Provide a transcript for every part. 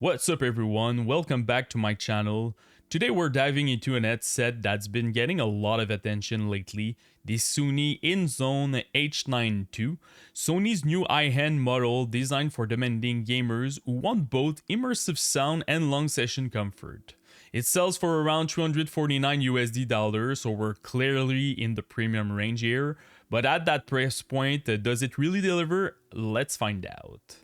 What's up everyone, welcome back to my channel. Today we're diving into an headset that's been getting a lot of attention lately, the Sony INZONE H9 II, Sony's new high-end model designed for demanding gamers who want both immersive sound and long session comfort. It sells for around $249 so we're clearly in the premium range here, but at that price point, does it really deliver? Let's find out.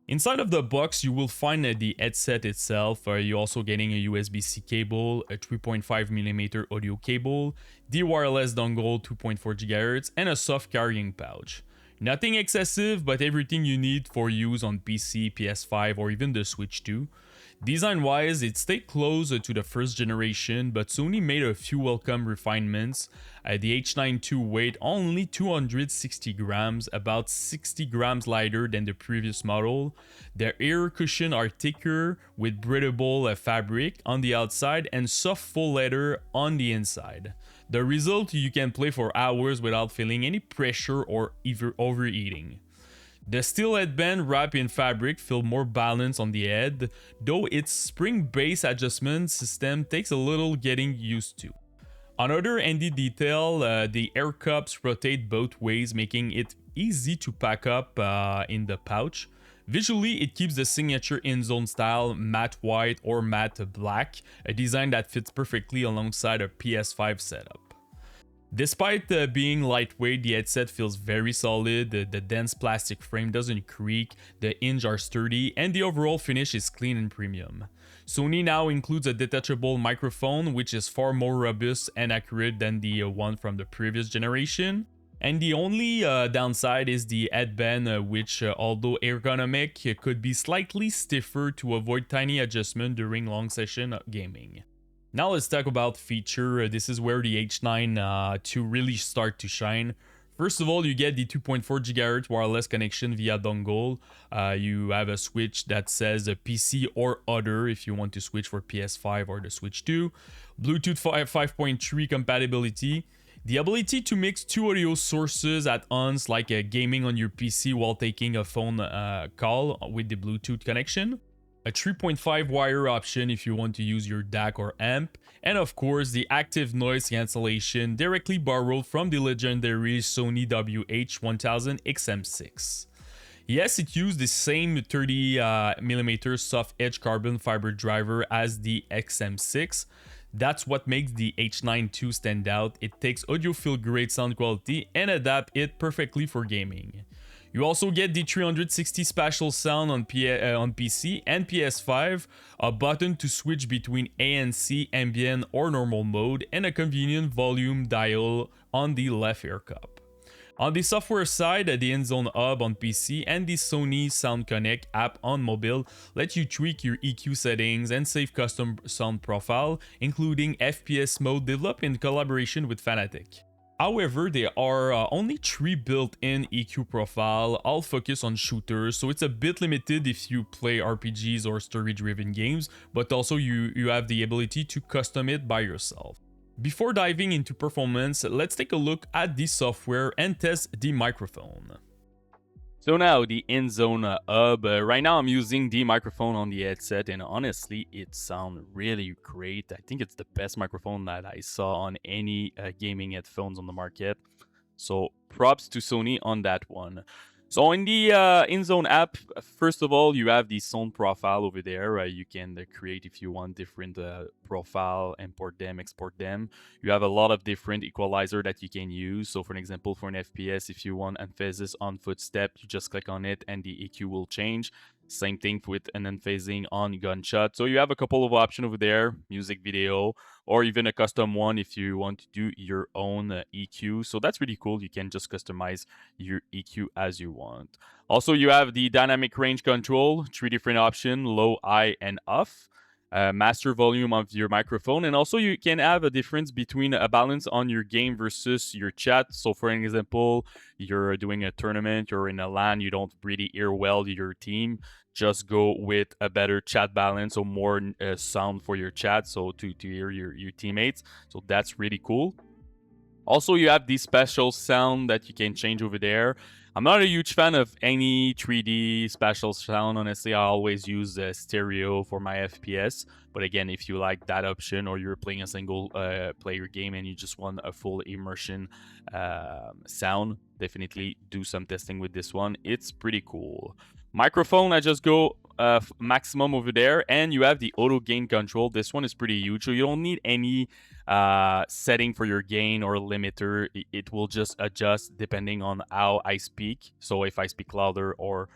Inside of the box, you will find the headset itself. You're also getting a USB-C cable, a 3.5mm audio cable, the wireless dongle 2.4 GHz, and a soft carrying pouch. Nothing excessive, but everything you need for use on PC, PS5, or even the Switch 2. Design-wise, it stayed close to the first generation, but Sony made a few welcome refinements. The H9 II weighed only 260 grams, about 60 grams lighter than the previous model. The ear cushions are thicker with breathable fabric on the outside and soft faux leather on the inside. The result, you can play for hours without feeling any pressure or even overheating. The steel headband wrapped in fabric feel more balanced on the head, though its spring-based adjustment system takes a little getting used to. Another handy detail, the air cups rotate both ways, making it easy to pack up in the pouch. Visually, it keeps the signature INZONE style matte white or matte black, a design that fits perfectly alongside a PS5 setup. Despite being lightweight, the headset feels very solid, the dense plastic frame doesn't creak, the hinges are sturdy, and the overall finish is clean and premium. Sony now includes a detachable microphone, which is far more robust and accurate than the one from the previous generation. And the only downside is the headband, which although ergonomic, could be slightly stiffer to avoid tiny adjustment during long session gaming. Now let's talk about feature. This is where the H9 II really start to shine. First of all, you get the 2.4 GHz wireless connection via dongle. You have a switch that says PC or other if you want to switch for PS5 or the Switch 2. Bluetooth 5.3 compatibility. The ability to mix two audio sources at once, like gaming on your PC while taking a phone call with the Bluetooth connection. A 3.5 wire option if you want to use your DAC or amp, and of course the active noise cancellation directly borrowed from the legendary Sony WH-1000 XM6. Yes, it used the same 30mm soft edge carbon fiber driver as the XM6. That's what makes the H9 II stand out. It takes audiophile grade sound quality and adapt it perfectly for gaming. You also get the 360 spatial sound on PC and PS5, a button to switch between ANC, ambient or normal mode, and a convenient volume dial on the left ear cup. On the software side, the INZONE Hub on PC and the Sony Sound Connect app on mobile let you tweak your EQ settings and save custom sound profile, including FPS mode developed in collaboration with Fanatic. However, there are only 3 built-in EQ profile, all focus on shooters, so it's a bit limited if you play RPGs or story-driven games, but also you have the ability to custom it by yourself. Before diving into performance, let's take a look at the software and test the microphone. So now the INZONE Hub, right now I'm using the microphone on the headset and honestly it sounds really great. I think it's the best microphone that I saw on any gaming headphones on the market. So props to Sony on that one. So in the INZONE app, first of all, you have the sound profile over there. You can create, if you want, different profile, import them, export them. You have a lot of different equalizer that you can use. So for an example, for an FPS, if you want emphasis on footstep, you just click on it and the EQ will change. Same thing with an unphasing on gunshot. So you have a couple of options over there, music, video, or even a custom one if you want to do your own EQ. So that's really cool. You can just customize your EQ as you want. Also, you have the dynamic range control, 3 different options, low, high, and off. Master volume of your microphone, and also you can have a difference between a balance on your game versus your chat. So for an example, you're doing a tournament, you're in a LAN, you don't really hear well your team, just go with a better chat balance or more sound for your chat, so to hear your teammates. So that's really cool. Also, you have the special sound that you can change over there. I'm not a huge fan of any 3D spatial sound. Honestly, I always use stereo for my FPS. But again, if you like that option or you're playing a single player game and you just want a full immersion sound, definitely do some testing with this one. It's pretty cool. Microphone, I just go maximum over there, and you have the auto gain control. This one is pretty huge, so you don't need any setting for your gain or limiter. It will just adjust depending on how I speak. So if I speak louder or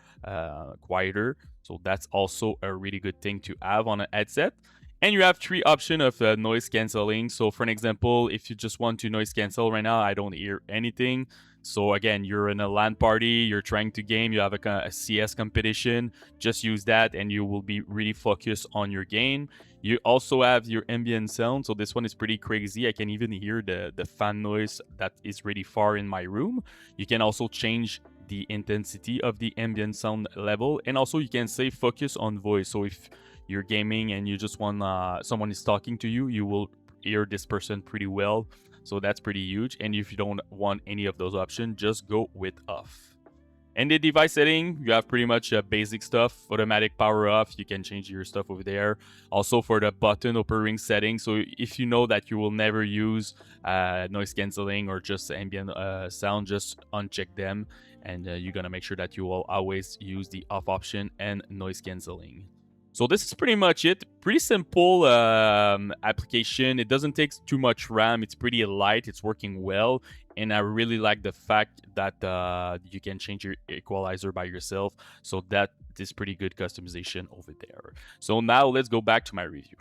quieter, so that's also a really good thing to have on a headset. And you have 3 options of noise canceling. So for an example, if you just want to noise cancel right now, I don't hear anything. So again, you're in a LAN party, you're trying to game, you have a CS competition, just use that and you will be really focused on your game. You also have your ambient sound, so this one is pretty crazy. I can even hear the fan noise that is really far in my room. You can also change the intensity of the ambient sound level, and also you can say focus on voice. So if you're gaming and you just want someone is talking to you, you will hear this person pretty well. So that's pretty huge. And if you don't want any of those options, just go with off. And the device setting, you have pretty much basic stuff. Automatic power off, you can change your stuff over there. Also for the button upper ring setting, so if you know that you will never use noise canceling or just ambient sound, just uncheck them, and you're gonna make sure that you will always use the off option and noise canceling. So this is pretty much it. Pretty simple application. It doesn't take too much RAM. It's pretty light. It's working well. And I really like the fact that you can change your equalizer by yourself. So that is pretty good customization over there. So now let's go back to my review.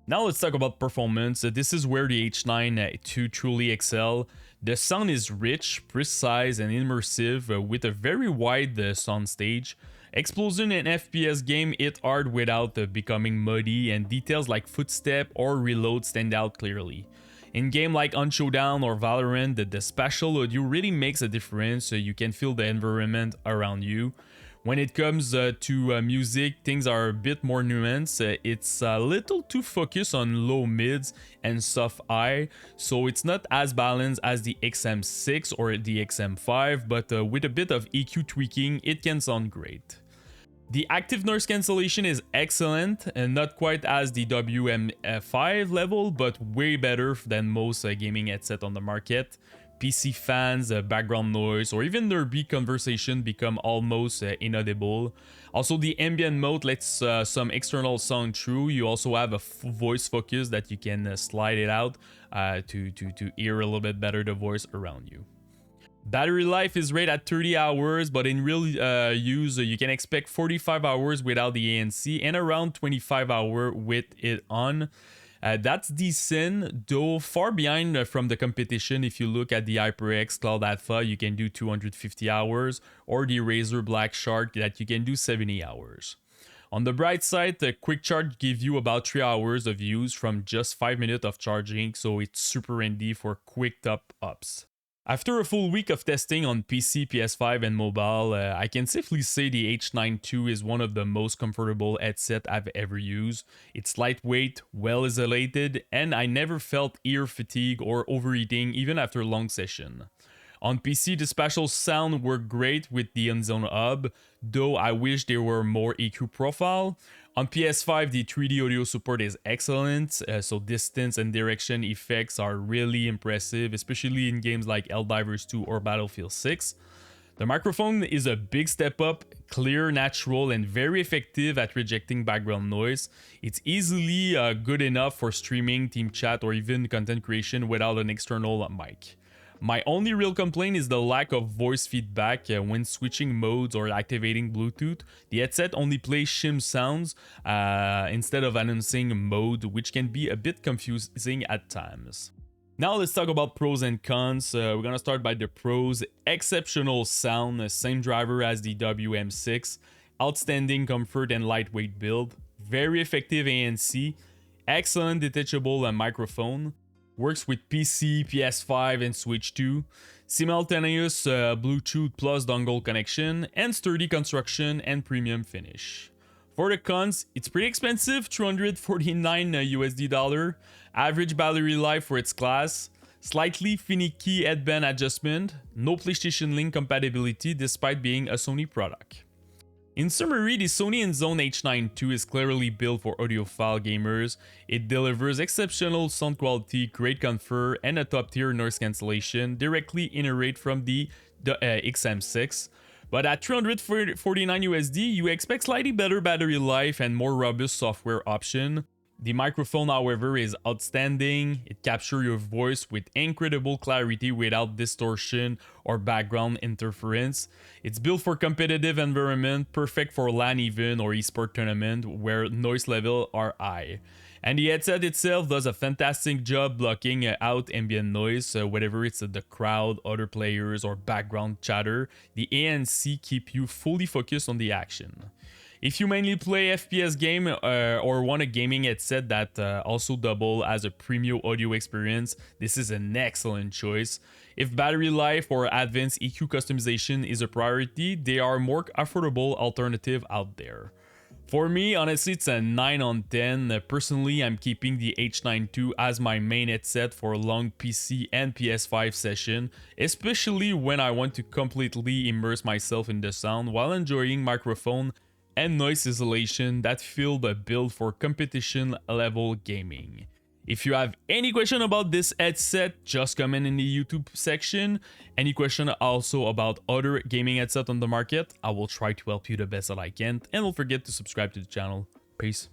Now let's talk about performance. This is where the H9 II truly excel. The sound is rich, precise, and immersive with a very wide sound stage. Explosion and FPS game hit hard without becoming muddy, and details like footstep or reload stand out clearly. In game like Showdown or Valorant, the spatial audio really makes a difference, so you can feel the environment around you. When it comes to music, things are a bit more nuanced. It's a little too focused on low mids and soft high, so it's not as balanced as the XM6 or the XM5, but with a bit of EQ tweaking, it can sound great. The active noise cancellation is excellent, and not quite as the WM5 level, but way better than most gaming headset on the market. PC fans, background noise, or even derby conversation become almost inaudible. Also, the ambient mode lets some external sound through. You also have a voice focus that you can slide it out to hear a little bit better the voice around you. Battery life is rated at 30 hours, but in real use, you can expect 45 hours without the ANC and around 25 hours with it on. That's decent, though far behind from the competition. If you look at the HyperX Cloud Alpha, you can do 250 hours, or the Razer Black Shark that you can do 70 hours. On the bright side, the quick charge gives you about 3 hours of use from just 5 minutes of charging, so it's super handy for quick top-ups. After a full week of testing on PC, PS5, and mobile, I can safely say the H9 II is one of the most comfortable headset I've ever used. It's lightweight, well isolated, and I never felt ear fatigue or overheating even after a long session. On PC, the spatial sound worked great with the INZONE hub, though I wish there were more EQ profile. On PS5, the 3D audio support is excellent, so distance and direction effects are really impressive, especially in games like Helldivers 2 or Battlefield 6. The microphone is a big step up, clear, natural, and very effective at rejecting background noise. It's easily good enough for streaming, team chat, or even content creation without an external mic. My only real complaint is the lack of voice feedback when switching modes or activating Bluetooth. The headset only plays shim sounds instead of announcing mode, which can be a bit confusing at times. Now let's talk about pros and cons. We're gonna start by the pros. Exceptional sound, same driver as the WM6. Outstanding comfort and lightweight build. Very effective ANC. Excellent detachable microphone. Works with PC, PS5, and Switch 2. Simultaneous Bluetooth plus dongle connection, and sturdy construction and premium finish. For the cons, it's pretty expensive, $249 USD. Average battery life for its class. slightly finicky headband adjustment, no PlayStation Link compatibility despite being a Sony product. In summary, the Sony INZONE H9 II is clearly built for audiophile gamers. It delivers exceptional sound quality, great comfort, and a top-tier noise cancellation directly integrated from the XM6. But at $349 USD, you expect slightly better battery life and more robust software option. The microphone, however, is outstanding. It captures your voice with incredible clarity without distortion or background interference. It's built for competitive environment, perfect for LAN even or esport tournament where noise levels are high. And the headset itself does a fantastic job blocking out ambient noise, whether it's the crowd, other players, or background chatter. The ANC keep you fully focused on the action. If you mainly play FPS game or want a gaming headset that also double as a premium audio experience, this is an excellent choice. If battery life or advanced EQ customization is a priority, there are more affordable alternative out there. For me, honestly, it's a 9 on 10. Personally, I'm keeping the H9 II as my main headset for a long PC and PS5 session, especially when I want to completely immerse myself in the sound while enjoying microphone and noise isolation that feel the build for competition level gaming. If you have any question about this headset, just comment in the YouTube section. Any question also about other gaming headset on the market, I will try to help you the best that I can. And don't forget to subscribe to the channel. Peace.